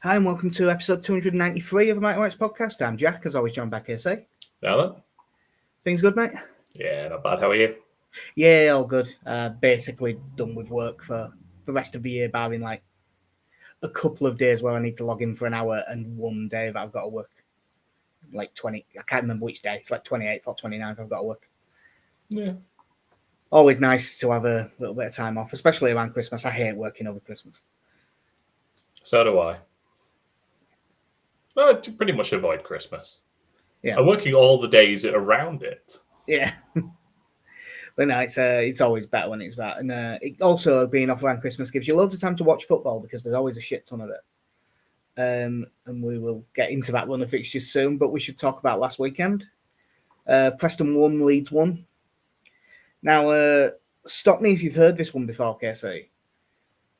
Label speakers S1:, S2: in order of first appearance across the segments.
S1: Hi and welcome to episode 293 of the Mighty Whites podcast. I'm Jack, as always, joined by KC.
S2: Alan?
S1: Things good, mate?
S2: Yeah, not bad. How are you?
S1: Yeah, all good. Basically done with work for the rest of the year, barring like a couple of days where I need to log in for an hour and one day that I've got to work. Like 20, I can't remember which day. It's like 28th or 29th I've got to work.
S2: Yeah.
S1: Always nice to have a little bit of time off, especially around Christmas. I hate working over Christmas.
S2: So do I. I pretty much avoid Christmas.
S1: Yeah.
S2: I'm working all the days around it.
S1: Yeah. But no, it's always better when it's that. And it also, being off around Christmas gives you loads of time to watch football because there's always a shit ton of it. And we will get into that run of fixtures soon, but we should talk about last weekend. Preston won, Leeds won. Now, stop me if you've heard this one before, KC.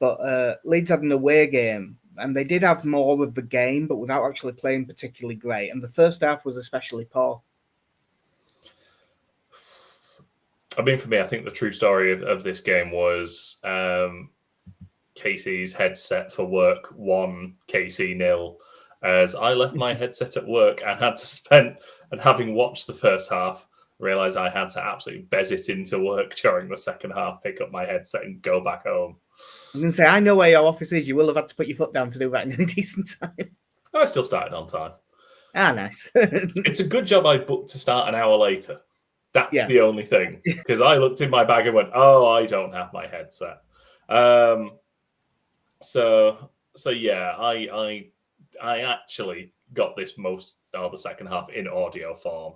S1: But Leeds had an away game, and they did have more of the game, but without actually playing particularly great. And the first half was especially poor.
S2: I mean, for me, I think the true story of this game was Casey's headset for work won, KC 0, as I left my headset at work and had to spend, and having watched the first half, realised I had to absolutely bez it into work during the second half, pick up my headset and go back home.
S1: I'm going to say, I know where your office is. You will have had to put your foot down to do that in any decent time.
S2: I still started on time.
S1: Ah, nice.
S2: It's a good job I booked to start an hour later. That's the only thing. Because I looked in my bag and went, oh, I don't have my headset. So yeah, I actually got this the second half in audio form.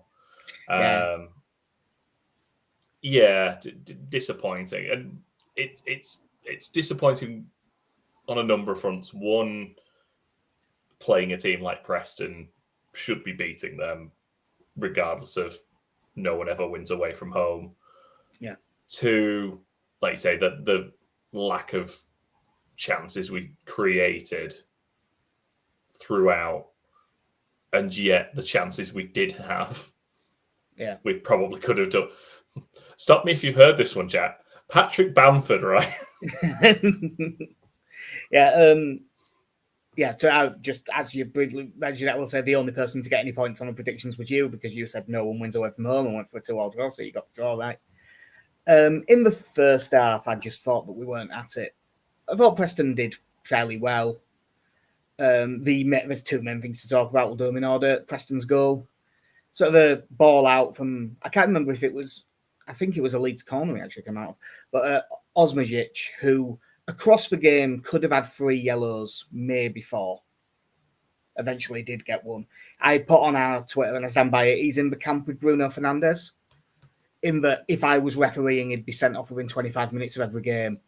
S2: Disappointing. And it's disappointing on a number of fronts. One, playing a team like Preston should be beating them regardless of no one ever wins away from home.
S1: Yeah.
S2: Two, like you say, the lack of chances we created throughout, and yet the chances we did have, we probably could have done. Stop me if you've heard this one, Jack. Patrick Bamford, right?
S1: Just as you briefly mentioned, I will say the only person to get any points on the predictions was you, because you said no one wins away from home and went for a 2-2 draw, so you got the draw right. In the first half, I just thought that we weren't at it. I thought Preston did fairly well. There's two main things to talk about. We'll do them in order. Preston's goal. So the ball out from, I can't remember if it was, I think it was a Leeds corner he actually came out of, but Osmajic, who across the game could have had 3 yellows, maybe 4. Eventually did get one. I put on our Twitter, and I stand by it, he's in the camp with Bruno Fernandes, in that if I was refereeing, he'd be sent off within 25 minutes of every game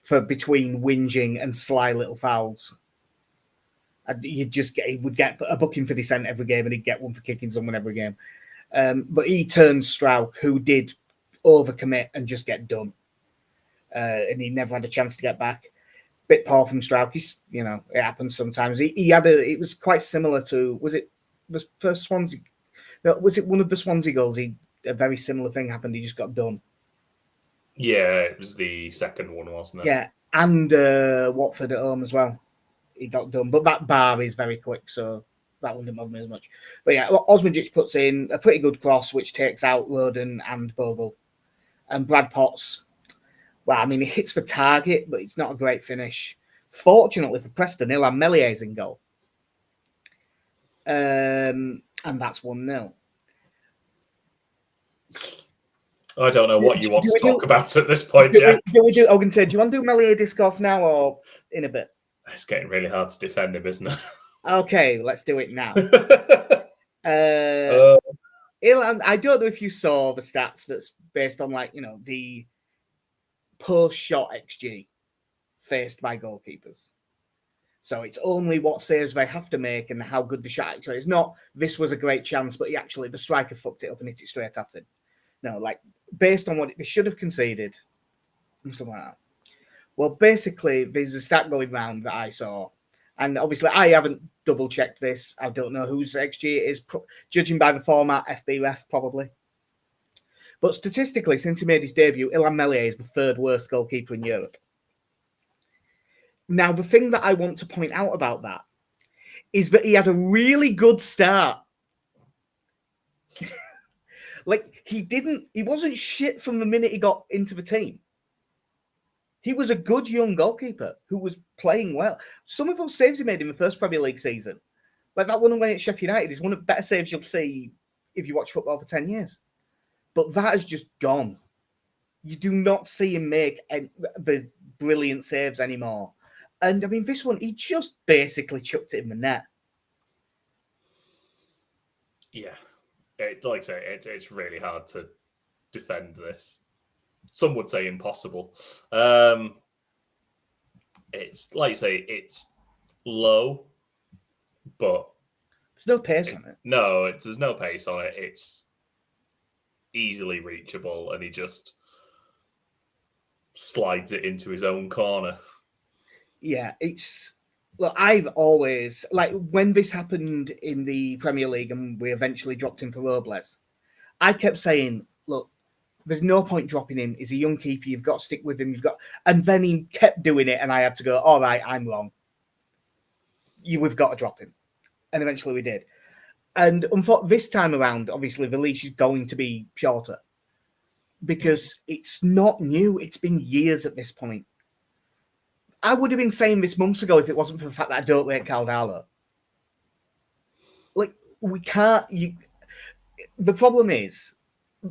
S1: for between whinging and sly little fouls. He would get a booking for dissent every game, and he'd get one for kicking someone every game. But he turned Strauch, who did overcommit and just get done. And he never had a chance to get back. Bit poor from Strauch. It happens sometimes. It was quite similar to, was it the first Swansea? No, was it one of the Swansea goals? A very similar thing happened. He just got done.
S2: Yeah, it was the second one, wasn't it?
S1: Yeah, and Watford at home as well. He got done, but that bar is very quick, so that wouldn't bother me as much. But yeah, Osmajic puts in a pretty good cross, which takes out Loden and Bogle. And Brad Potts, well, I mean, he hits the target, but it's not a great finish. Fortunately for Preston, Ilham Melier's in goal. And that's 1-0.
S2: I don't know what you want to talk about at this point, Jack.
S1: I was going to say, do you want to do Melier discourse now or in a bit?
S2: It's getting really hard to defend him, isn't it?
S1: Okay, let's do it now. I don't know if you saw the stats that's based on the post-shot XG faced by goalkeepers. So it's only what saves they have to make and how good the shot actually is. Not this was a great chance, but the striker fucked it up and hit it straight at him. No, based on what they should have conceded and stuff like that. Well, basically, there's a stat going round that I saw. And obviously, I haven't double-checked this. I don't know whose XG it is. Judging by the format, FBref, probably. But statistically, since he made his debut, Ilham Melier is the 3rd worst goalkeeper in Europe. Now, the thing that I want to point out about that is that he had a really good start. Like, he wasn't shit from the minute he got into the team. He was a good young goalkeeper who was playing well. Some of those saves he made in the first Premier League season, like that one away at Sheffield United, is one of the better saves you'll see if you watch football for 10 years. But that has just gone. You do not see him make the brilliant saves anymore. And I mean, this one, he just basically chucked it in the net.
S2: Yeah. Like I say, it's really hard to defend this. Some would say impossible. It's like you say, it's low, but
S1: there's no pace on it.
S2: No, there's no pace on it. It's easily reachable, and he just slides it into his own corner.
S1: Yeah, look, I've always, like, when this happened in the Premier League and we eventually dropped him for Robles, I kept saying, look, there's no point dropping him. He's a young keeper. You've got to stick with him. And then he kept doing it, and I had to go, all right, I'm wrong. We've got to drop him. And eventually we did. And this time around, obviously, the leash is going to be shorter because it's not new. It's been years at this point. I would have been saying this months ago if it wasn't for the fact that I don't rate Caldalo. Like, we can't... The problem is,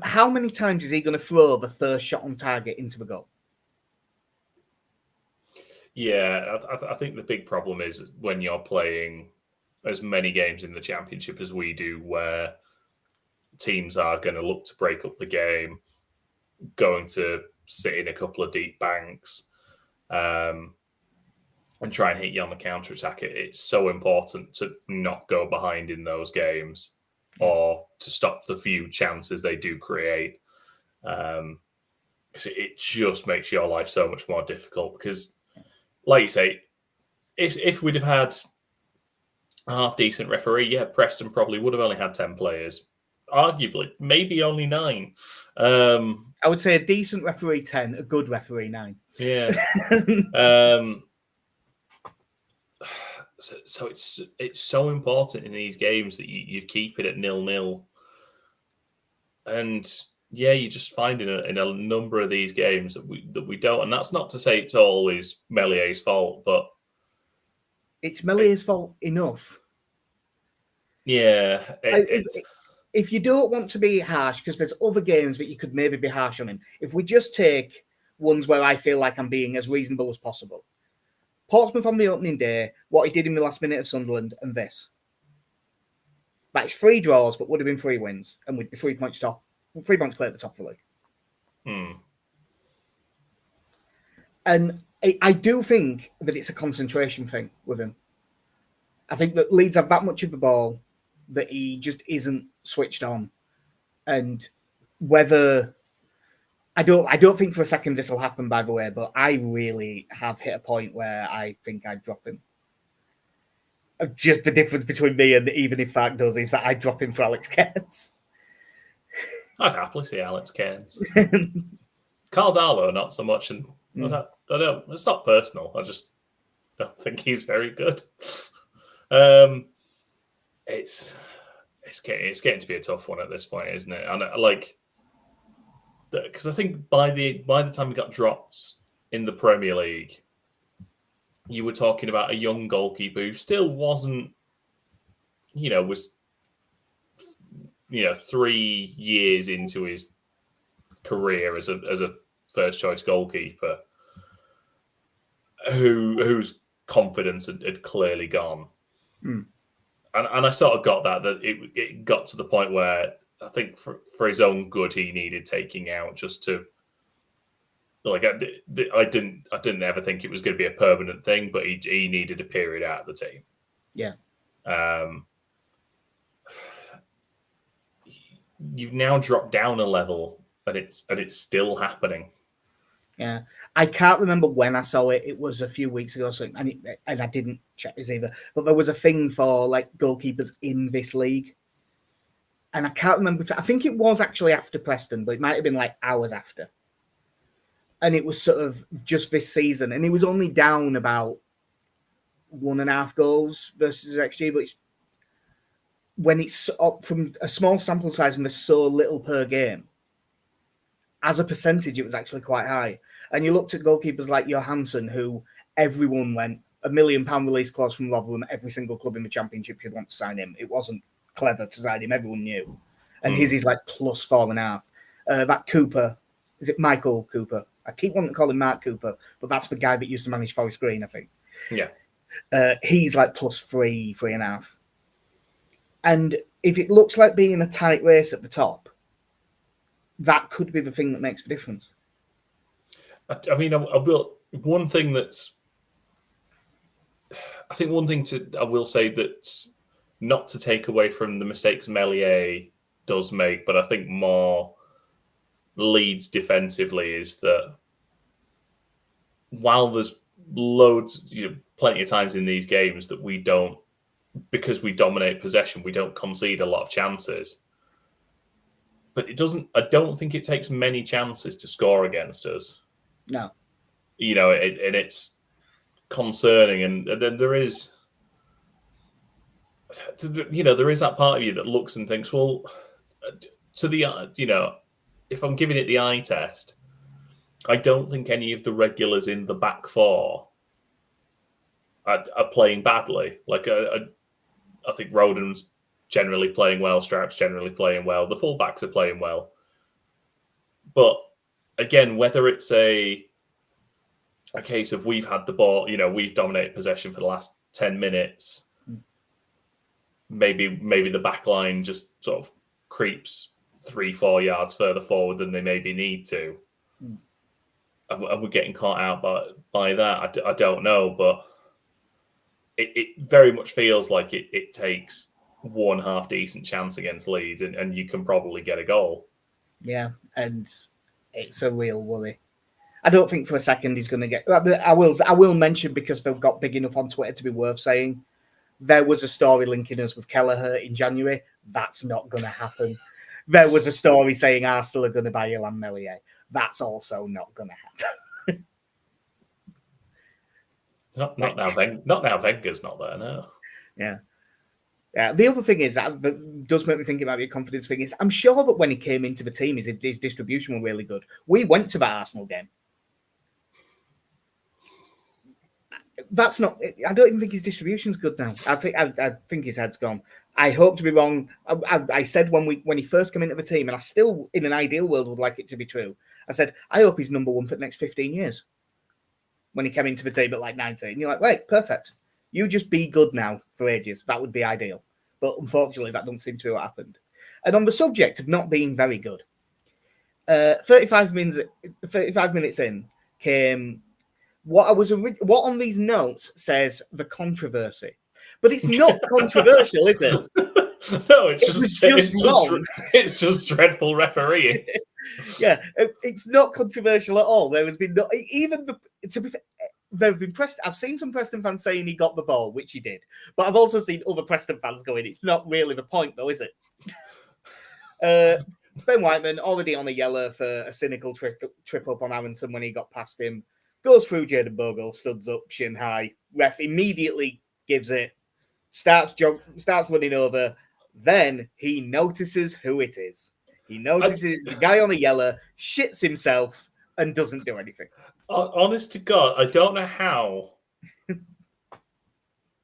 S1: how many times is he going to throw the first shot on target into the goal?
S2: Yeah, I think the big problem is when you're playing as many games in the Championship as we do, where teams are going to look to break up the game, going to sit in a couple of deep banks, and try and hit you on the counter-attack. It's so important to not go behind in those games or to stop the few chances they do create. Because it just makes your life so much more difficult. Because, like you say, if we'd have had a half-decent referee, yeah, Preston probably would have only had 10 players. Arguably, maybe only 9.
S1: I would say a decent referee 10, a good referee 9.
S2: Yeah. So it's so important in these games that you keep it at 0-0. And yeah, you just find in a number of these games that we don't. And that's not to say it's always Mellier's fault, but
S1: it's Mellier's fault enough.
S2: Yeah.
S1: If you don't want to be harsh, because there's other games that you could maybe be harsh on him, if we just take ones where I feel like I'm being as reasonable as possible. Portsmouth on the opening day, what he did in the last minute of Sunderland, and this. That's 3 draws, but would have been 3 wins, and we'd be 3 points clear at the top of the league. And I do think that it's a concentration thing with him. I think that Leeds have that much of the ball that he just isn't switched on. And whether... I don't think for a second this will happen, by the way, but I really have hit a point where I think I'd drop him. Just the difference between me and even if that does is that I'd drop him for Alex Cairns.
S2: I'd happily see Alex Cairns. Caldalo, not so much. And I don't. It's not personal. I just don't think he's very good. It's getting to be a tough one at this point, isn't it? And because I think by the time we got dropped in the Premier League, you were talking about a young goalkeeper who still wasn't, was 3 years into his career as a first choice goalkeeper, whose confidence had clearly gone. And I sort of got that it got to the point where I think for his own good, he needed taking out just to, I didn't ever think it was going to be a permanent thing, but he needed a period out of the team.
S1: Yeah.
S2: You've now dropped down a level, and it's still happening.
S1: Yeah, I can't remember when I saw it. It was a few weeks ago, and I didn't check this either. But there was a thing for goalkeepers in this league. And I can't remember. I think it was actually after Preston, but it might have been hours after. And it was sort of just this season. And he was only down about 1.5 goals versus XG, but when it's up from a small sample size and there's so little per game, as a percentage, it was actually quite high. And you looked at goalkeepers like Johansson, who everyone went £1 million release clause from Rotherham. Every single club in the Championship should want to sign him. It wasn't clever to sign him. Everyone knew. And his is like plus 4.5. That Cooper, is it Michael Cooper? I keep wanting to call him Mark Cooper, but that's the guy that used to manage Forest Green, I think.
S2: Yeah.
S1: He's like plus 3.5. And if it looks like being in a tight race at the top, that could be the thing that makes the difference.
S2: I mean, I will. One thing that's, I think one thing I will say that's not to take away from the mistakes Meslier does make, but I think more Leeds defensively is that while there's loads, plenty of times in these games that we don't, because we dominate possession, we don't concede a lot of chances. But it doesn't. I don't think it takes many chances to score against us.
S1: No.
S2: And it's concerning. And then there is, there is that part of you that looks and thinks, well, to the, if I'm giving it the eye test, I don't think any of the regulars in the back four are playing badly. Like, I think Roden's generally playing well, Strout's generally playing well, the fullbacks are playing well. But again, whether it's a case of we've had the ball, we've dominated possession for the last 10 minutes, maybe the back line just sort of creeps 3-4 yards further forward than they maybe need to. And we're getting caught out by that. I don't know, but it very much feels like it takes one half decent chance against Leeds and you can probably get a goal.
S1: Yeah, and it's a real worry. I don't think for a second he's going to get... I will mention, because they've got big enough on Twitter to be worth saying, there was a story linking us with Kelleher in January. That's not going to happen. There was a story saying Arsenal are going to buy Illan Meslier. That's also not going to happen.
S2: Not now. Not now. Wenger's not there. No.
S1: Yeah. Yeah. The other thing is that does make me think about your confidence thing. Is I'm sure that when he came into the team, his distribution was really good. We went to that Arsenal game. That's not. I don't even think his distribution's good now. I think his head's gone. I hope to be wrong. I said when he first came into the team, and I still, in an ideal world, would like it to be true. I said I hope he's number one for the next 15 years. When he came into the team at like 19, you're like, wait, perfect. You just be good now for ages. That would be ideal. But unfortunately, that doesn't seem to be what happened. And on the subject of not being very good, 35 minutes in came what on these notes says the controversy, but it's not controversial, is it?
S2: No, it's just dreadful refereeing.
S1: Yeah, it's not controversial at all. There has been there have been I've seen some Preston fans saying he got the ball, which he did, but I've also seen other Preston fans going, it's not really the point, though, is it? Ben Whiteman already on a yellow for a cynical trip up on Aronson when he got past him. Goes through Jayden Bogle, studs up, shin high. Ref immediately gives it, starts running over. Then he notices who it is. He notices the guy on a yellow, shits himself, and doesn't do anything.
S2: Honest to God, I don't know how.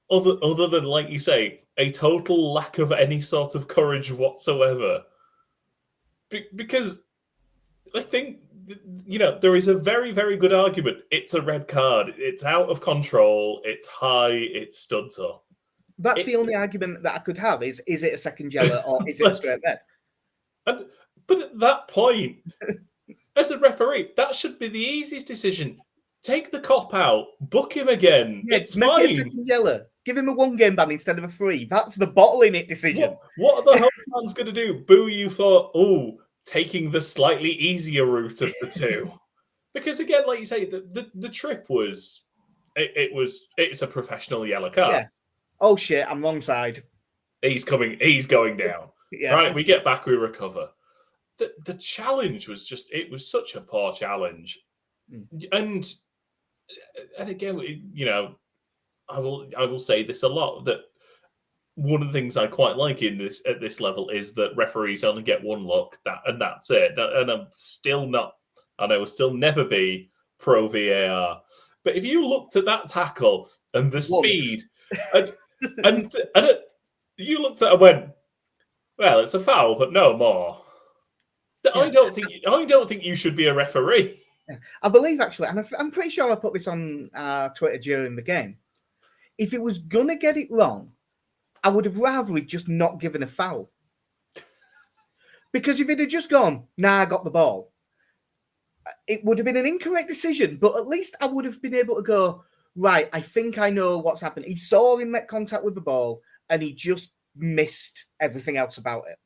S2: Other than, like you say, a total lack of any sort of courage whatsoever. Because I think, there is a very, very good argument. It's a red card. It's out of control. It's high. It's studs up.
S1: That's the only argument that I could have is it a second yellow or is it a straight red?
S2: But at that point, as a referee, that should be the easiest decision. Take the cop out, book him again.
S1: Yeah,
S2: it's
S1: make
S2: fine.
S1: it a second yellow. Give him a 1-game ban instead of a 3. That's the bottling it decision.
S2: What are the home fans going to do? Boo you for taking the slightly easier route of the two? Because again, like you say, the trip was it's a professional yellow card.
S1: Yeah. Oh shit, I'm wrong side.
S2: He's going down.
S1: Yeah.
S2: Right, we get back, we recover. The challenge was it was such a poor challenge. And again, I will say this a lot, that one of the things I quite like at this level is that referees only get one look, and that's it. And I'm still not, and I will still never be pro VAR. But if you looked at that tackle and the speed, and you looked at it and went, well, it's a foul, but no more. Yeah. I don't think you should be a referee.
S1: I believe, actually, and I'm pretty sure I put this on Twitter during the game. If it was gonna get it wrong, I would have rather just not given a foul. Because if it had just gone, I got the ball, it would have been an incorrect decision, but at least I would have been able to go, right, I think I know what's happened. He saw him make contact with the ball and he just missed everything else about it.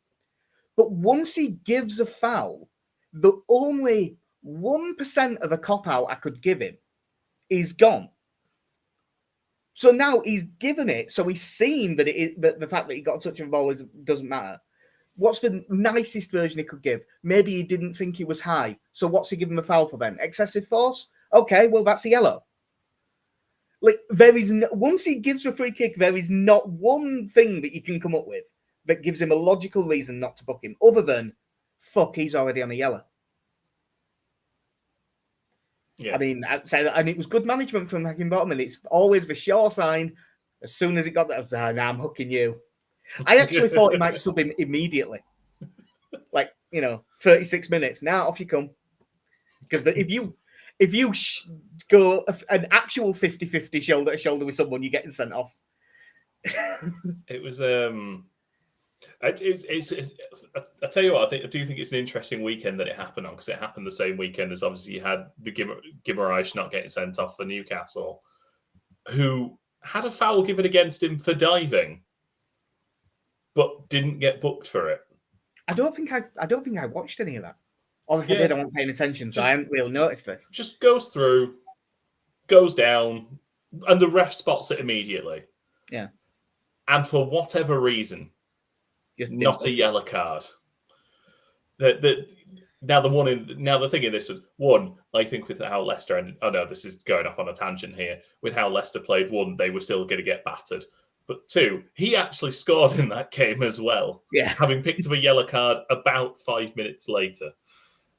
S1: But once he gives a foul, the only 1% of a cop-out I could give him is gone. So now he's given it, so he's seen that that the fact that he got a touch of the ball doesn't matter. What's the nicest version he could give? Maybe he didn't think he was high. So what's he giving the foul for then? Excessive force? Okay, well, that's a yellow. Like, once he gives a free kick, there is not one thing that you can come up with that gives him a logical reason not to book him, other than, fuck, he's already on a yellow. Yeah. I mean, and it was good management from Heckingbottom, and it's always the sure sign. As soon as it got that, I'm hooking you. I actually thought he might sub him immediately. 36 minutes. Now off you come. Because if you go an actual 50-50 shoulder to shoulder with someone, you're getting sent off.
S2: It was I tell you what, I do think it's an interesting weekend that it happened on, because it happened the same weekend as, obviously, you had the Guimaraes not getting sent off for Newcastle, who had a foul given against him for diving, but didn't get booked for it. I don't think I watched any of that. Or if I did, I wasn't paying attention, so I hadn't really noticed this. Just goes through, goes down, and the ref spots it immediately. Yeah. And for whatever reason, just not a yellow card. Now the thing in this is, one, I think with how Leicester ended, this is going off on a tangent here. With how Leicester played, one, they were still going to get battered. But two, he actually scored in that game as well. Yeah. Having picked up a yellow card about 5 minutes later.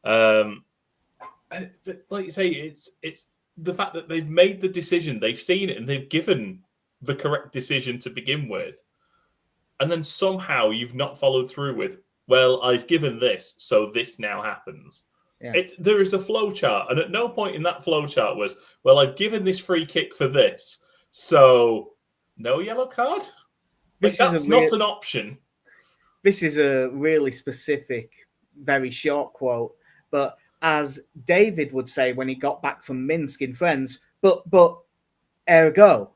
S2: Like you say, it's the fact that they've made the decision, they've seen it, and they've given the correct decision to begin with. And then somehow you've not followed through with, well, I've given this, so this now happens. Yeah. There is a flow chart, and at no point in that flow chart was, well, I've given this free kick for this, so no yellow card? That's not an option. This is a really specific, very short quote, but as David would say when he got back from Minsk in Friends, but ergo.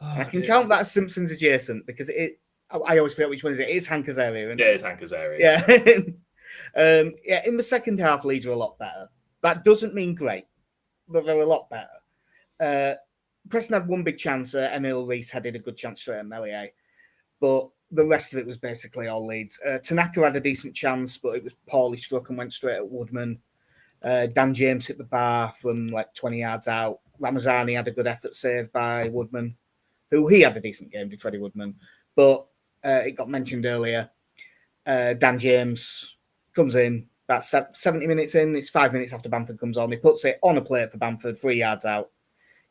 S2: I can count that as Simpsons adjacent, because I always forget which one it is. It is Hank Azaria, isn't it? Yeah, it's Hank Azaria. Yeah. In the second half, Leeds are a lot better. That doesn't mean great, but they're a lot better. Preston had one big chance. Emil Rees headed a good chance straight at Melier, but the rest of it was basically all Leeds. Tanaka had a decent chance, but it was poorly struck and went straight at Woodman. Dan James hit the bar from 20 yards out. Ramazani had a good effort saved by Woodman, who he had a decent game, did Freddie Woodman. But it got mentioned earlier. Dan James comes in, about 70 minutes in. It's 5 minutes after Bamford comes on. He puts it on a plate for Bamford, 3 yards out.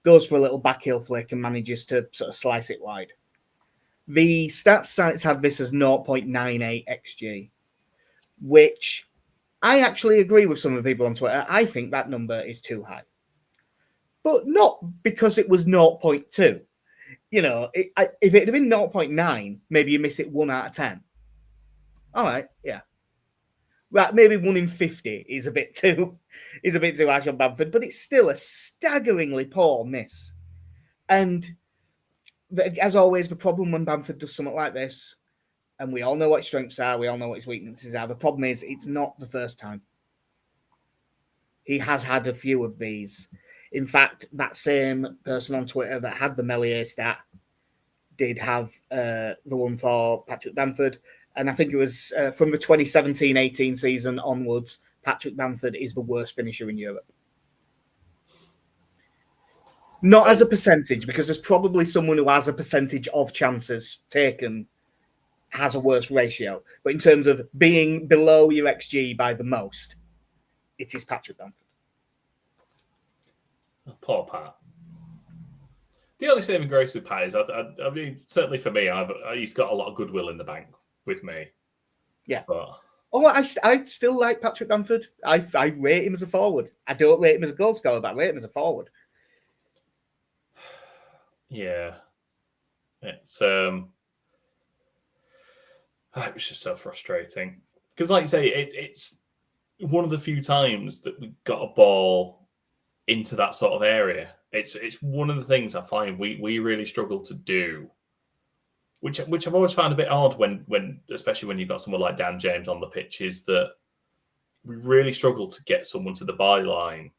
S2: Goes for a little backheel flick and manages to sort of slice it wide. The stats sites have this as 0.98 XG, which I actually agree with some of the people on Twitter. I think that number is too high. But not because it was 0.2. If it had been 0.9, maybe you miss it 1 out of 10. All right, yeah. Right, maybe 1 in 50 is a bit too harsh on Bamford, but it's still a staggeringly poor miss. And as always, the problem when Bamford does something like this, and we all know what his strengths are, we all know what his weaknesses are, the problem is it's not the first time. He has had a few of these. In fact, that same person on Twitter that had the Melier stat did have the one for Patrick Bamford. And I think it was from the 2017-18 season onwards, Patrick Bamford is the worst finisher in Europe.
S1: Not as a percentage, because there's probably someone who has a percentage of chances taken has a worse ratio. But in terms of being below your XG by the most, it is Patrick Bamford.
S2: Poor Pat. The only saving grace with Pat is, I mean, certainly for me, he's got a lot of goodwill in the bank with me.
S1: Yeah.
S2: But...
S1: I still like Patrick Bamford. I rate him as a forward. I don't rate him as a goal scorer, but I rate him as a forward.
S2: Yeah. It's it was just so frustrating. Because like you say, it's one of the few times that we got a ball into that sort of area. It's one of the things I find we really struggle to do. Which I've always found a bit odd when especially when you've got someone like Dan James on the pitch, is that we really struggle to get someone to the byline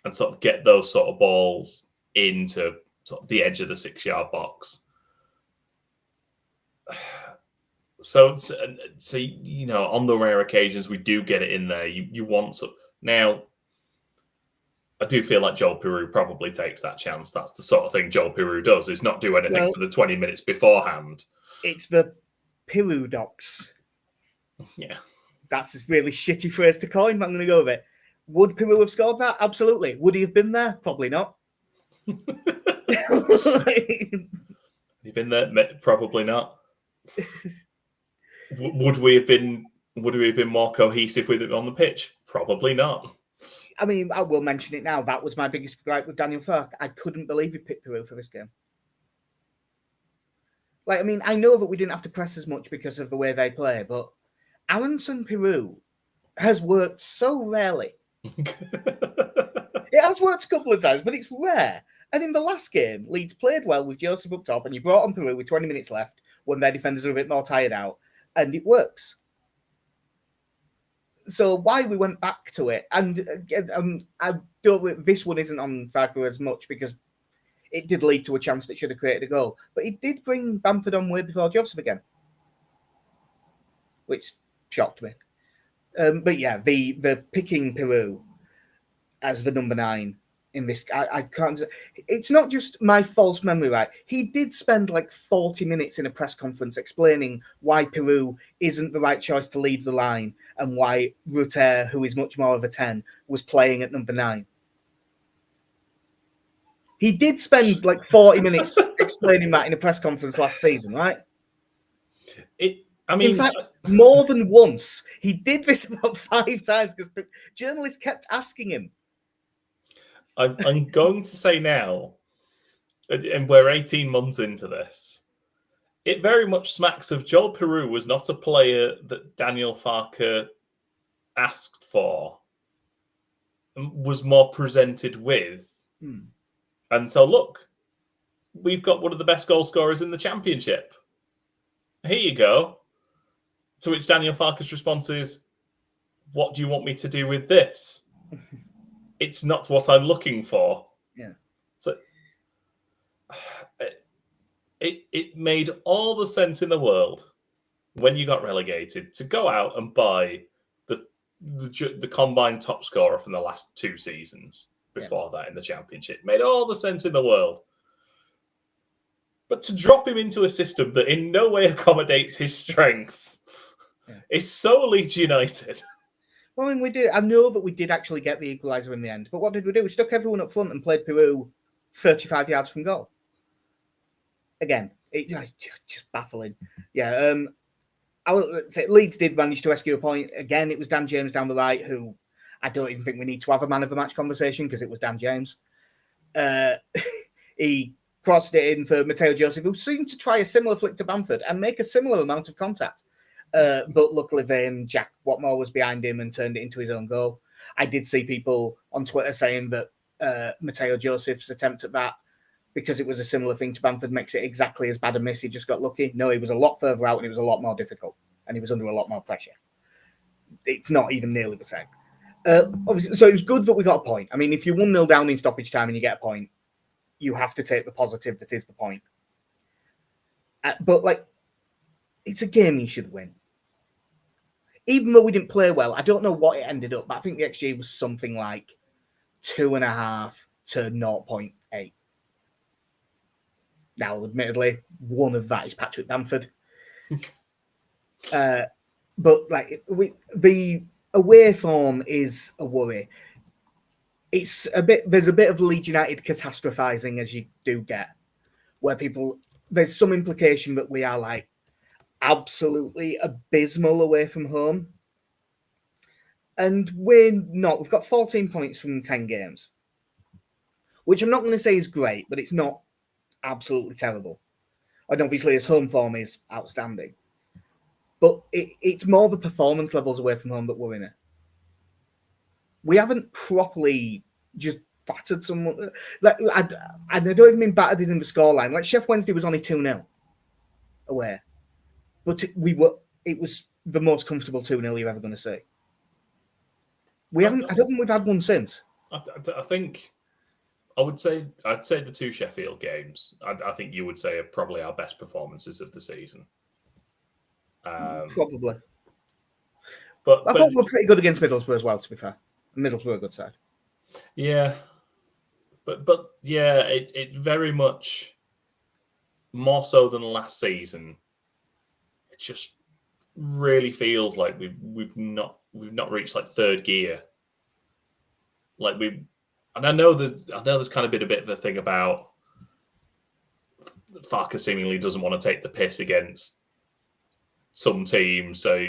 S2: and sort of get those sort of balls into sort of the edge of the 6-yard box. So you know, on the rare occasions we do get it in there, you want some. Now, I do feel like Joel Piroux probably takes that chance. That's the sort of thing Joel Piroux does, is not do anything for the 20 minutes beforehand.
S1: It's the Piroux docs.
S2: Yeah.
S1: That's a really shitty phrase to coin, but I'm going to go with it. Would Piroux have scored that? Absolutely. Would he have been there? Probably not.
S2: You've been there? Probably not. Would we have been more cohesive with it on the pitch? Probably not.
S1: I mean, I will mention it now. That was my biggest gripe with Daniel Farke. I couldn't believe he picked Piroux for this game. Like, I mean, I know that we didn't have to press as much because of the way they play, but Alanson Piroux has worked so rarely. It has worked a couple of times, but it's rare. And in the last game, Leeds played well with Joseph up top, and you brought on Piroux with 20 minutes left when their defenders are a bit more tired out, and it works. So why we went back to it, and I don't. This one isn't on Farke as much because it did lead to a chance that should have created a goal, but it did bring Bamford on way before Joseph again, which shocked me. But yeah, the picking Piroux as the number 9 in this, I can't. It's not just my false memory, right? He did spend like 40 minutes in a press conference explaining why Piroux isn't the right choice to lead the line and why Rutter, who is much more of a 10, was playing at number 9. He did spend like 40 minutes explaining that in a press conference last season, right? In fact, more than once. He did this about 5 times because journalists kept asking him.
S2: I'm going to say now, and we're 18 months into this, it very much smacks of Joel Piroux was not a player that Daniel Farke asked for, was more presented with. And so, look, we've got one of the best goal scorers in the Championship. Here you go. To which Daniel Farke's response is, what do you want me to do with this? It's not what I'm looking for.
S1: Yeah.
S2: So it made all the sense in the world when you got relegated to go out and buy the combined top scorer from the last 2 seasons before that in the Championship. Made all the sense in the world. But to drop him into a system that in no way accommodates his strengths is so Leeds United.
S1: Well, I mean, we did. I know that we did actually get the equaliser in the end, but what did we do? We stuck everyone up front and played Piroux 35 yards from goal. Again, it's just baffling. Yeah, I would say Leeds did manage to rescue a point. Again, it was Dan James down the right, who I don't even think we need to have a man of the match conversation because it was Dan James. He crossed it in for Mateo Joseph, who seemed to try a similar flick to Bamford and make a similar amount of contact. But luckily, Jack Watmore was behind him and turned it into his own goal. I did see people on Twitter saying that Mateo Joseph's attempt at that, because it was a similar thing to Bamford, makes it exactly as bad a miss. He just got lucky. No, he was a lot further out and it was a lot more difficult. And he was under a lot more pressure. It's not even nearly the same. Obviously, so it was good that we got a point. I mean, if you're 1-0 down in stoppage time and you get a point, you have to take the positive that is the point. But, like, it's a game you should win. Even though we didn't play well, I don't know what it ended up, but I think the XG was something like 2.5 to 0.8. Now, admittedly, one of that is Patrick Bamford. But like the away form is a worry. There's a bit of Leeds United catastrophizing as you do get, where there's some implication that we are like absolutely abysmal away from home. And we're not. We've got 14 points from 10 games, which I'm not going to say is great, but it's not absolutely terrible. And obviously his home form is outstanding. But it's more the performance levels away from home that we're in it. We haven't properly just battered someone. Like, I don't even mean battered is in the scoreline. Like Sheff Wednesday was only 2-0 away. But it was the most comfortable 2-0 you're ever going to see. I don't think we've had one since.
S2: I think I'd say the two Sheffield games, I think you would say are probably our best performances of the season.
S1: Probably.
S2: But
S1: I thought we were pretty good against Middlesbrough as well, to be fair. Middlesbrough are a good side.
S2: Yeah. But yeah, it very much more so than last season. It just really feels like we've not reached like third gear. Like and I know there's kind of been a bit of a thing about Farker seemingly doesn't want to take the piss against some teams, so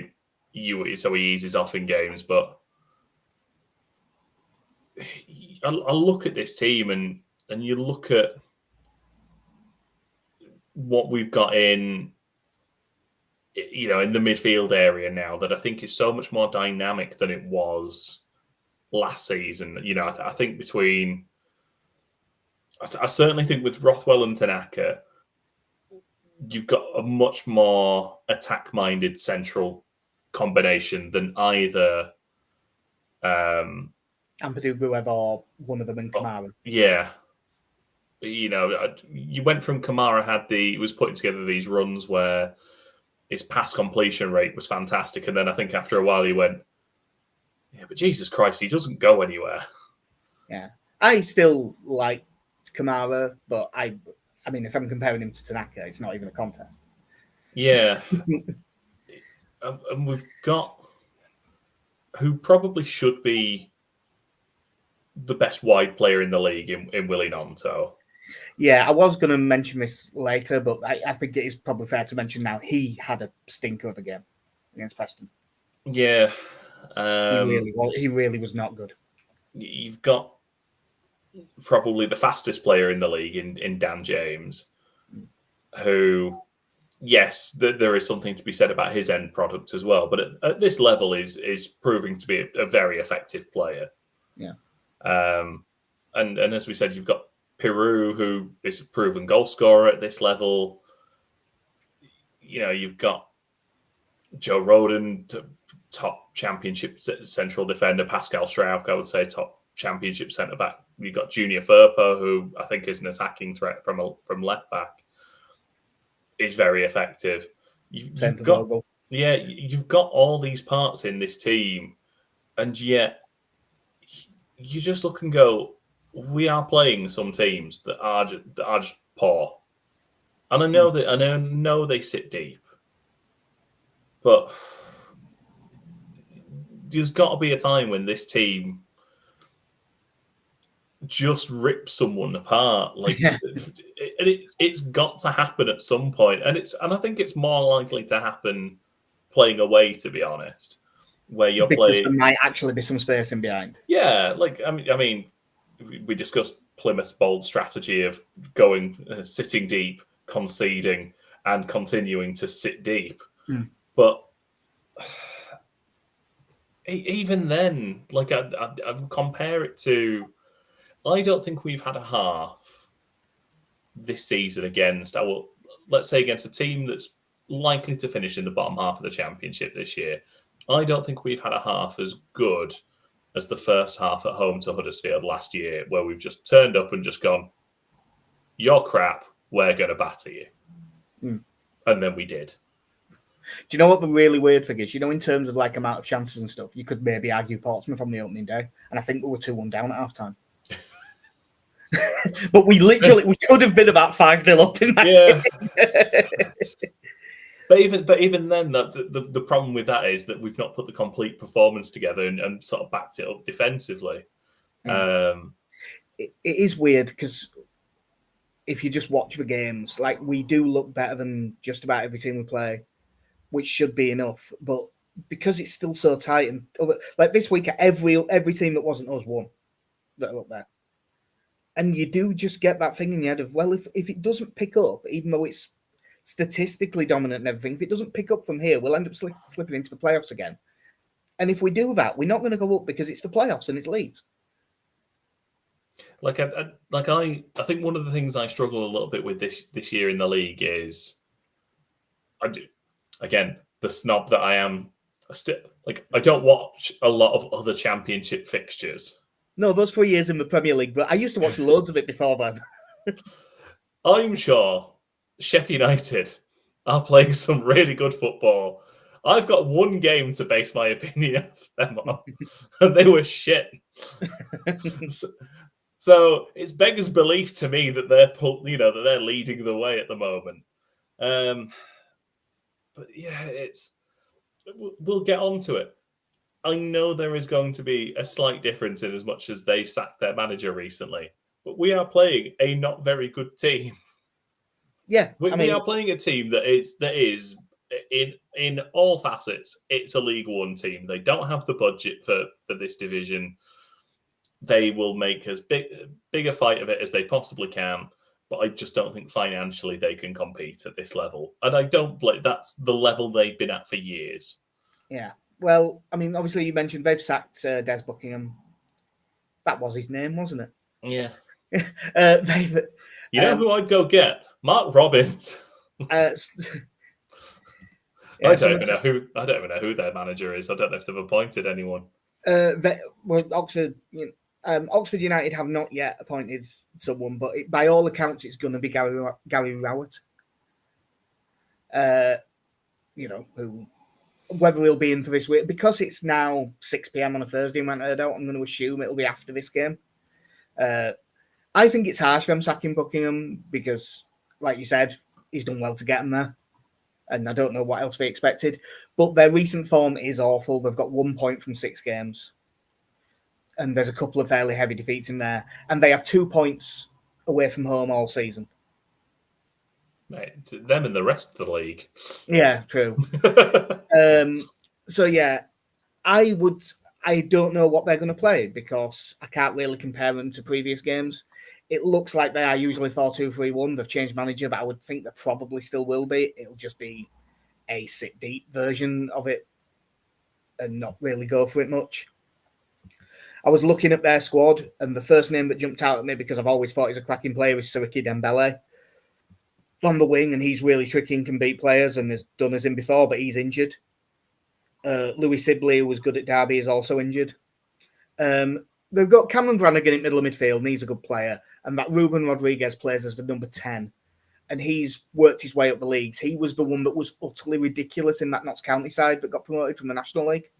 S2: he eases off in games. But I look at this team and you look at what we've got in the midfield area now, that I think is so much more dynamic than it was last season. I think I certainly think with Rothwell and Tanaka, you've got a much more attack-minded central combination than either
S1: Ampadu, whoever, or one of them in Kamara.
S2: Yeah. You went from Kamara he was putting together these runs where his pass completion rate was fantastic, and then I think after a while he went, yeah, but Jesus Christ, he doesn't go anywhere.
S1: Yeah. I still like Kamara, but I mean, if I'm comparing him to Tanaka, it's not even a contest.
S2: Yeah. And we've got who probably should be the best wide player in the league in Willie Gnonto.
S1: Yeah, I was going to mention this later, but I think it is probably fair to mention now. He had a stinker of a game against Preston.
S2: Yeah.
S1: He really was not good.
S2: You've got probably the fastest player in the league in Dan James, who, yes, there is something to be said about his end product as well, but at this level is proving to be a very effective player.
S1: Yeah.
S2: And as we said, you've got Peru, who is a proven goal scorer at this level. You've got Joe Rodon, top championship central defender. Pascal Struijk, I would say, top championship centre back. You've got Junior Firpo, who I think is an attacking threat from left back, is very effective. You've got all these parts in this team, and yet you just look and go, we are playing some teams that are just poor. And I know they sit deep, but there's got to be a time when this team just rips someone apart. Like it's got to happen at some point, and I think it's more likely to happen playing away, to be honest, where you're playing.
S1: There might actually be some space in behind.
S2: Yeah, like I mean, we discussed Plymouth's bold strategy of going sitting deep, conceding, and continuing to sit deep. But even then, like I compare it to, I don't think we've had a half this season against let's say against a team that's likely to finish in the bottom half of the championship this year. I don't think we've had a half as good as the first half at home to Huddersfield last year, where we've just turned up and just gone, you're crap, we're going to batter you. And then we did.
S1: Do you know what the really weird thing is? In terms of like amount of chances and stuff, you could maybe argue Portsmouth on the opening day, and I think we were 2-1 down at half-time. But we could have been about 5-0 up in that game.
S2: But even then, the problem with that is that we've not put the complete performance together and sort of backed it up defensively.
S1: It is weird because if you just watch the games, like we do look better than just about every team we play, which should be enough. But because it's still so tight, and like this week, every team that wasn't us won that are up there. And you do just get that thing in your head of, well, if it doesn't pick up, even though it's statistically dominant and everything, if it doesn't pick up from here, we'll end up slipping into the playoffs again. And if we do that, we're not going to go up because it's the playoffs and it's Leeds.
S2: I think one of the things I struggle a little bit with this year in the league is, again, the snob that I am. I don't watch a lot of other championship fixtures.
S1: No, those 3 years in the Premier League, but I used to watch loads of it before then.
S2: I'm sure Sheffield United are playing some really good football. I've got one game to base my opinion of them on, and they were shit. So it's beggars belief to me that they're leading the way at the moment. But yeah, we'll get onto it. I know there is going to be a slight difference in as much as they've sacked their manager recently, but we are playing a not very good team.
S1: Yeah,
S2: we are playing a team that is in all facets. It's a League One team. They don't have the budget for this division. They will make as big a fight of it as they possibly can, but I just don't think financially they can compete at this level. And I don't blame. That's the level they've been at for years.
S1: Yeah. Well, I mean, obviously you mentioned they've sacked Des Buckingham. That was his name, wasn't it?
S2: Yeah.
S1: You
S2: know who I'd go get? Mark Robbins. I don't even know who their manager is. I don't know if they've appointed anyone.
S1: Oxford United have not yet appointed someone, but by all accounts, it's going to be Gary Rowett. Who, whether he'll be in for this week, because it's now 6 p.m. on a Thursday, I'm going to assume it'll be after this game. I think it's harsh for them sacking Buckingham because, like you said, he's done well to get him there. And I don't know what else they expected. But their recent form is awful. They've got 1 point from 6 games. And there's a couple of fairly heavy defeats in there. And they have 2 points away from home all season.
S2: Mate, them and the rest of the league.
S1: Yeah, true. So, yeah, I don't know what they're going to play because I can't really compare them to previous games. It looks like they are usually 4-2-3-1. They've changed manager, but I would think they probably still will be. It'll just be a sit deep version of it and not really go for it much. I was looking at their squad, and the first name that jumped out at me because I've always thought he's a cracking player is Siriki Dembele on the wing, and he's really tricky and can beat players and has done as him before, but he's injured. Louis Sibley, who was good at Derby, is also injured. They've got Cameron Brannigan in middle of midfield, and he's a good player. And that Ruben Rodriguez plays as the number 10. And he's worked his way up the leagues. He was the one that was utterly ridiculous in that Notts County side that got promoted from the National League.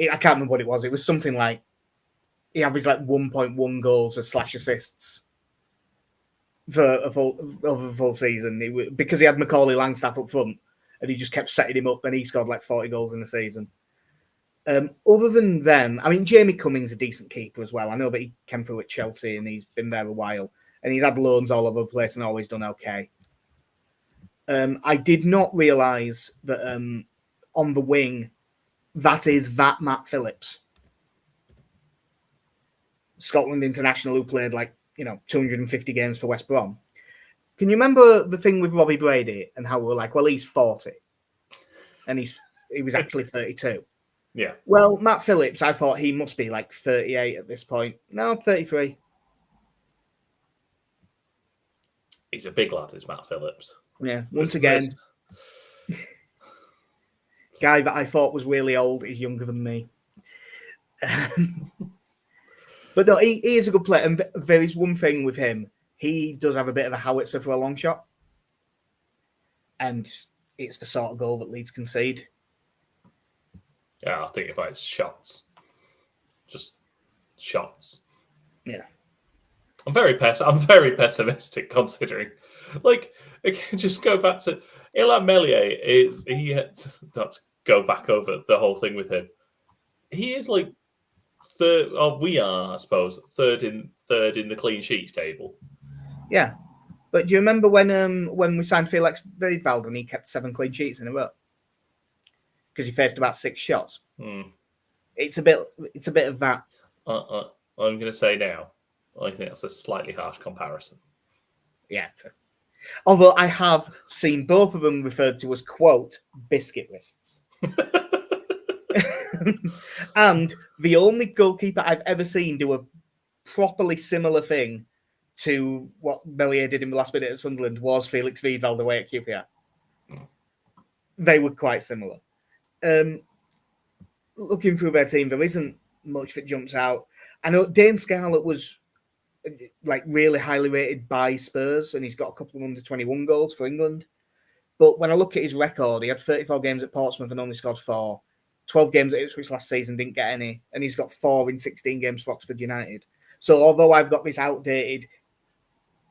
S1: I can't remember what it was. It was something like he averaged like 1.1 goals / assists for a full season. Because he had Macaulay Langstaff up front, and he just kept setting him up, and he scored like 40 goals in a season. Other than them, I mean, Jamie Cummings is a decent keeper as well. I know that he came through at Chelsea and he's been there a while. And he's had loans all over the place and always done okay. I did not realise that on the wing, that Matt Phillips. Scotland international who played 250 games for West Brom. Can you remember the thing with Robbie Brady and how we were like, well, he's 40 and he was actually 32?
S2: Yeah.
S1: Well, Matt Phillips, I thought he must be like 38 at this point. No, 33.
S2: He's a big lad, is Matt Phillips.
S1: Yeah, once again, guy that I thought was really old is younger than me. But no, he is a good player. And there is one thing with him. He does have a bit of a howitzer for a long shot. And it's the sort of goal that Leeds concede.
S2: Yeah, I think if it's shots. Just shots.
S1: Yeah.
S2: I'm very pessimistic considering. Like, just go back to Ilan Melier. He had not to go back over the whole thing with him. He is like third. Oh, we are, I suppose, third in the clean sheets table.
S1: Yeah, but do you remember when we signed Felix Wiedwald and he kept 7 clean sheets in a row because he faced about 6 shots? It's a bit of that.
S2: I'm going to say now, I think that's a slightly harsh comparison.
S1: Yeah. Although I have seen both of them referred to as, quote, biscuit wrists. And the only goalkeeper I've ever seen do a properly similar thing to what Melier did in the last minute at Sunderland was Felix Wiedwald away at QPR. They were quite similar. Looking through their team, there isn't much that jumps out. I know Dane Scarlett was like really highly rated by Spurs, and he's got a couple of under-21 goals for England. But when I look at his record, he had 34 games at Portsmouth and only scored 4. 12 games at Ipswich last season, didn't get any, and he's got 4 in 16 games for Oxford United. So although I've got this outdated,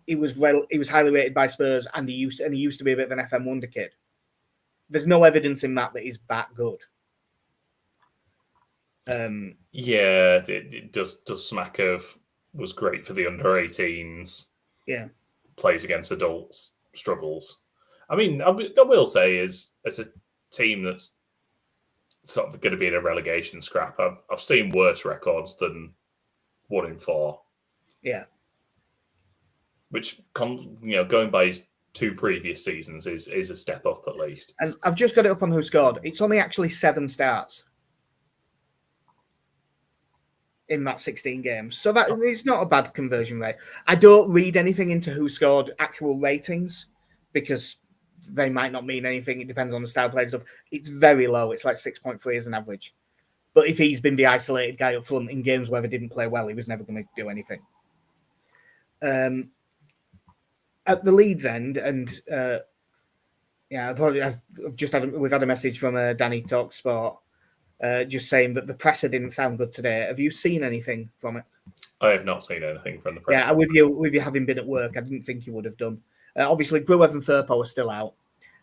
S1: he was highly rated by Spurs, and he used to be a bit of an FM wonder kid. There's no evidence in that he's that good.
S2: Yeah, it does smack of was great for the under-18s.
S1: Yeah,
S2: plays against adults, struggles. I mean, I will say is as a team that's sort of going to be in a relegation scrap, I've seen worse records than 1 in 4.
S1: Yeah,
S2: which going by his 2 previous seasons is a step up at least.
S1: And I've just got it up on who scored. It's only actually 7 starts in that 16 games. So that it's not a bad conversion rate. I don't read anything into who scored actual ratings because they might not mean anything. It depends on the style play stuff. It's very low. It's like 6.3 as an average. But if he's been the isolated guy up front in games where they didn't play well, he was never going to do anything. At the Leeds end, and we've had a message from Danny Talk Sport just saying that the presser didn't sound good today. Have you seen anything from it?
S2: I have not seen anything from the presser.
S1: Yeah, with you having been at work, I didn't think you would have done. Obviously, Gruev and Firpo are still out,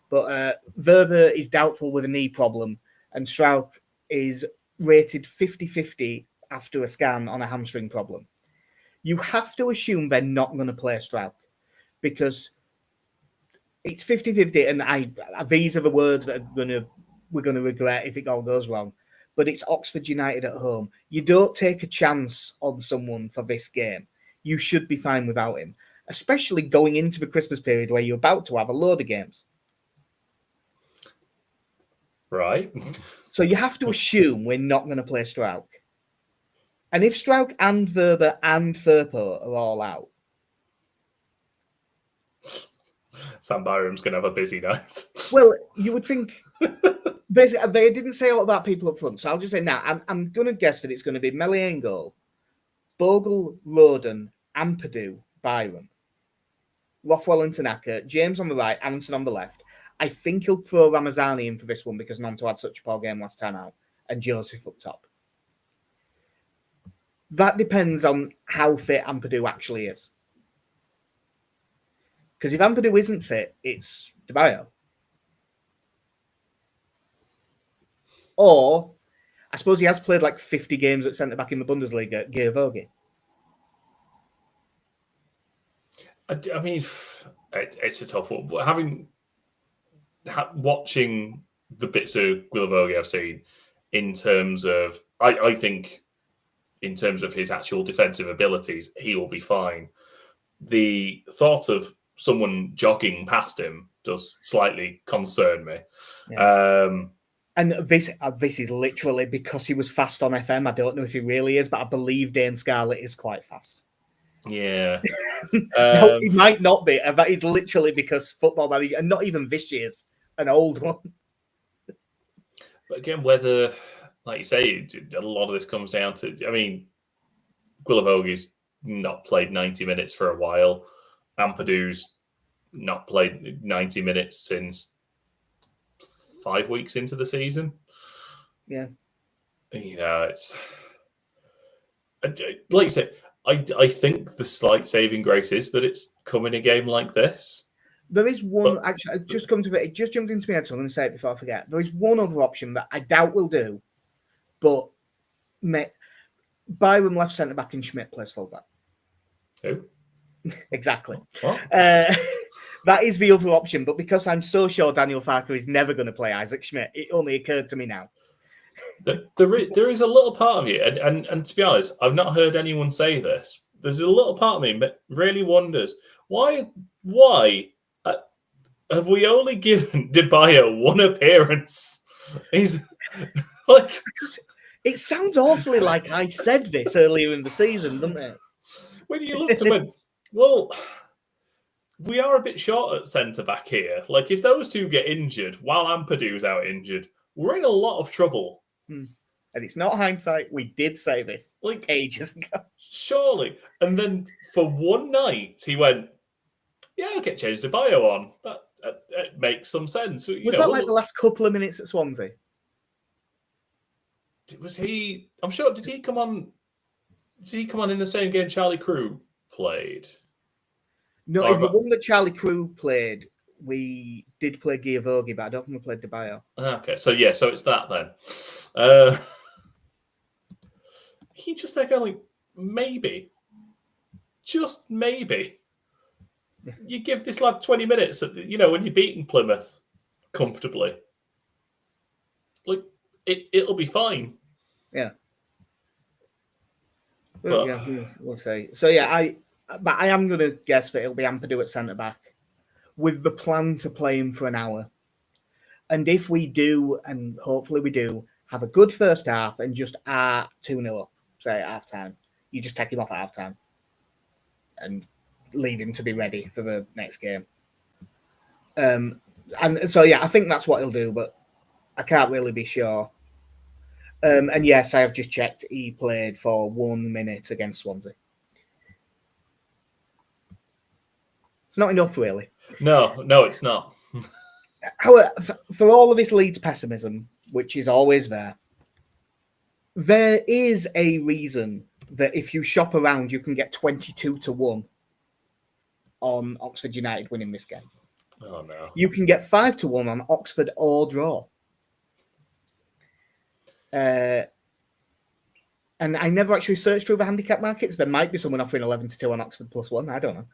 S1: but Verber is doubtful with a knee problem, and Strauch is rated 50-50 after a scan on a hamstring problem. You have to assume they're not going to play Strauch because it's 50-50, and these are the words that we're going to regret if it all goes wrong. But it's Oxford United at home. You don't take a chance on someone for this game. You should be fine without him, especially going into the Christmas period where you're about to have a load of games.
S2: Right.
S1: So you have to assume we're not going to play Strauch. And if Strauch and Verber and Firpo are all out,
S2: Sam Byram's going to have a busy night.
S1: Well, you would think... Basically, they didn't say all about people up front, so I'll just say now, I'm going to guess that it's going to be Melier in goal, Bogle, Roden, Ampadu, Byram, Rothwell and Tanaka, James on the right, Aronson on the left. I think he'll throw Ramazani in for this one because Nanto had such a poor game last time out, and Joseph up top. That depends on how fit Ampadu actually is. Because if Ampadu isn't fit, it's De Bayo. Or, I suppose he has played like 50 games at centre-back in the Bundesliga, Georvogi.
S2: I mean, it's a tough one. Watching the bits of Georvogi I've seen, in terms of, I think, in terms of his actual defensive abilities, he will be fine. The thought of someone jogging past him does slightly concern me.
S1: Yeah. And this is literally because he was fast on FM. I don't know if he really is, but I believe Dane Scarlett is quite fast.
S2: Yeah.
S1: No, he might not be. That is literally because Football Manager, and not even this year's, an old one.
S2: But again, whether, like you say, a lot of this comes down to, I mean, Guilavoghi's not played 90 minutes for a while. Ampadu's not played 90 minutes since 5 weeks into the season.
S1: Yeah.
S2: It's like you said, I think the slight saving grace is that it's come in a game like this.
S1: There is one, actually, just come to it just jumped into my head, so I'm going to say it before I forget. There is one other option that I doubt will do, but Byram left centre back and Schmidt plays full back.
S2: Who?
S1: Exactly.
S2: What?
S1: That is the other option, but because I'm so sure Daniel Farke is never going to play Isaac Schmidt, it only occurred to me now.
S2: There is a little part of you, and to be honest, I've not heard anyone say this. There's a little part of me that really wonders why have we only given De Bayo one appearance? He's like,
S1: it sounds awfully like I said this earlier in the season, doesn't it?
S2: When you looked and went, well, we are a bit short at centre back here. Like, if those two get injured while Ampadu's out injured, we're in a lot of trouble.
S1: And it's not hindsight. We did say this
S2: like
S1: ages ago.
S2: Surely. And then for one night, he went, yeah, I'll get changed to Bio on. That makes some sense.
S1: Was that like the last couple of minutes at Swansea?
S2: Was he? I'm sure. Did he come on? Did he come on in the same game Charlie Crew played?
S1: No, in the one that Charlie Crew played, we did play Giavogi, but I don't think we played De Bayo.
S2: Okay, so it's that then. He just like only maybe, just maybe, you give this lad 20 minutes. When you're beating Plymouth comfortably, like it'll be fine.
S1: Yeah. But, yeah, we'll see. So yeah, I am going to guess that it'll be Ampadu at centre back, with the plan to play him for an hour. And if we do, and hopefully we do, have a good first half and just are 2-0 up, say at half time, you just take him off at half time and leave him to be ready for the next game. And so yeah, I think that's what he'll do, but I can't really be sure. And yes, I have just checked. He played for 1 minute against Swansea. It's not enough, really.
S2: No, it's not.
S1: However, for all of this Leeds pessimism, which is always there is a reason that if you shop around, you can get 22-1 on Oxford United winning this game.
S2: Oh, no.
S1: You can get 5-1 on Oxford or draw. And I never actually searched through the handicap markets. There might be someone offering 11-2 on Oxford +1. I don't know.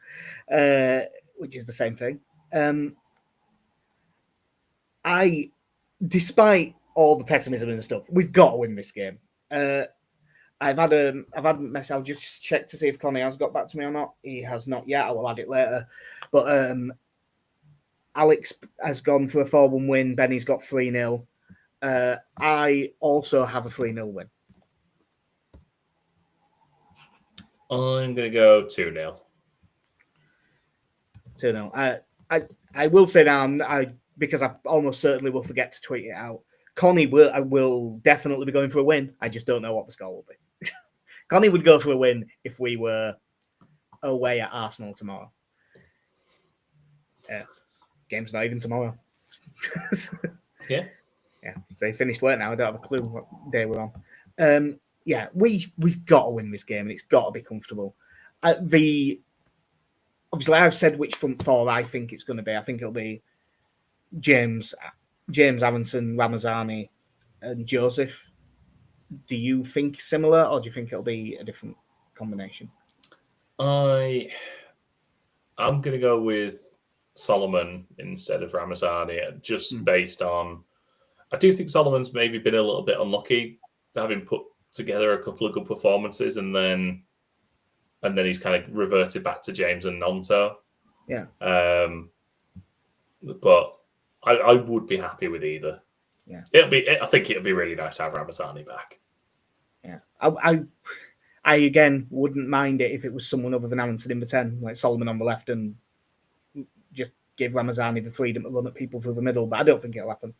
S1: Which is the same thing. Despite all the pessimism and stuff, we've got to win this game. I've had a message. I'll just check to see if Connie has got back to me or not. He has not yet. I will add it later. But Alex has gone for a 4-1 win. Benny's got 3-0. I also have a 3-0 win.
S2: I'm going to go 2-0.
S1: 2-0. I will say now, because I almost certainly will forget to tweet it out. Connie will definitely be going for a win. I just don't know what the score will be. Connie would go for a win if we were away at Arsenal tomorrow. Game's not even tomorrow.
S2: Yeah.
S1: Yeah. So he finished late now. I don't have a clue what day we're on. Yeah, we've got to win this game, and it's got to be comfortable. Obviously, I've said which front four I think it's going to be. I think it'll be James, Aronson, Ramazani, and Joseph. Do you think similar, or do you think it'll be a different combination?
S2: I'm going to go with Solomon instead of Ramazani, just based on. I do think Solomon's maybe been a little bit unlucky, having put together a couple of good performances, and then he's kind of reverted back to James and Nonto.
S1: Yeah.
S2: But I would be happy with either.
S1: Yeah.
S2: I think it'll be really nice to have Ramazani back.
S1: Yeah. I again wouldn't mind it if it was someone other than Aronson in the 10, like Solomon on the left, and just give Ramazani the freedom to run at people through the middle, but I don't think it'll happen.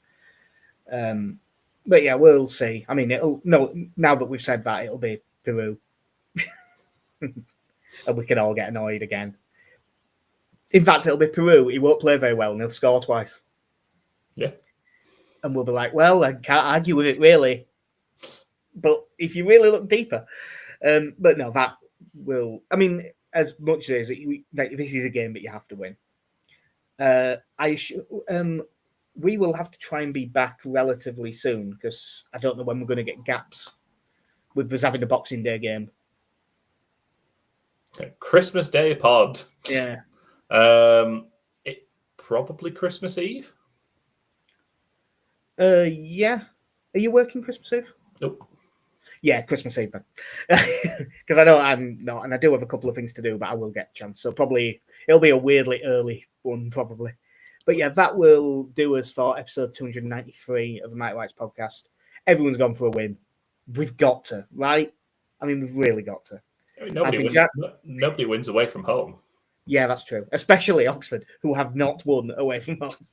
S1: But yeah, we'll see. I mean, now that we've said that, it'll be Peru. And we can all get annoyed again. In fact, it'll be Peru. He won't play very well and he'll score twice.
S2: Yeah.
S1: And we'll be like, well, I can't argue with it, really. But if you really look deeper. But no, will. I mean, as much as this is a game that you have to win. We will have to try and be back relatively soon because I don't know when we're going to get gaps with us having a Boxing Day game.
S2: Christmas Day pod.
S1: Yeah.
S2: Probably Christmas Eve.
S1: Yeah. Are you working Christmas Eve?
S2: Nope.
S1: Yeah, Christmas Eve. Because I know I'm not, and I do have a couple of things to do, but I will get a chance. So probably it'll be a weirdly early one, probably. But yeah, that will do us for episode 293 of the Mighty Whites podcast. Everyone's gone for a win. We've got to, right? I mean, we've really got to.
S2: I mean, nobody wins away from home.
S1: Yeah, that's true. Especially Oxford, who have not won away from home.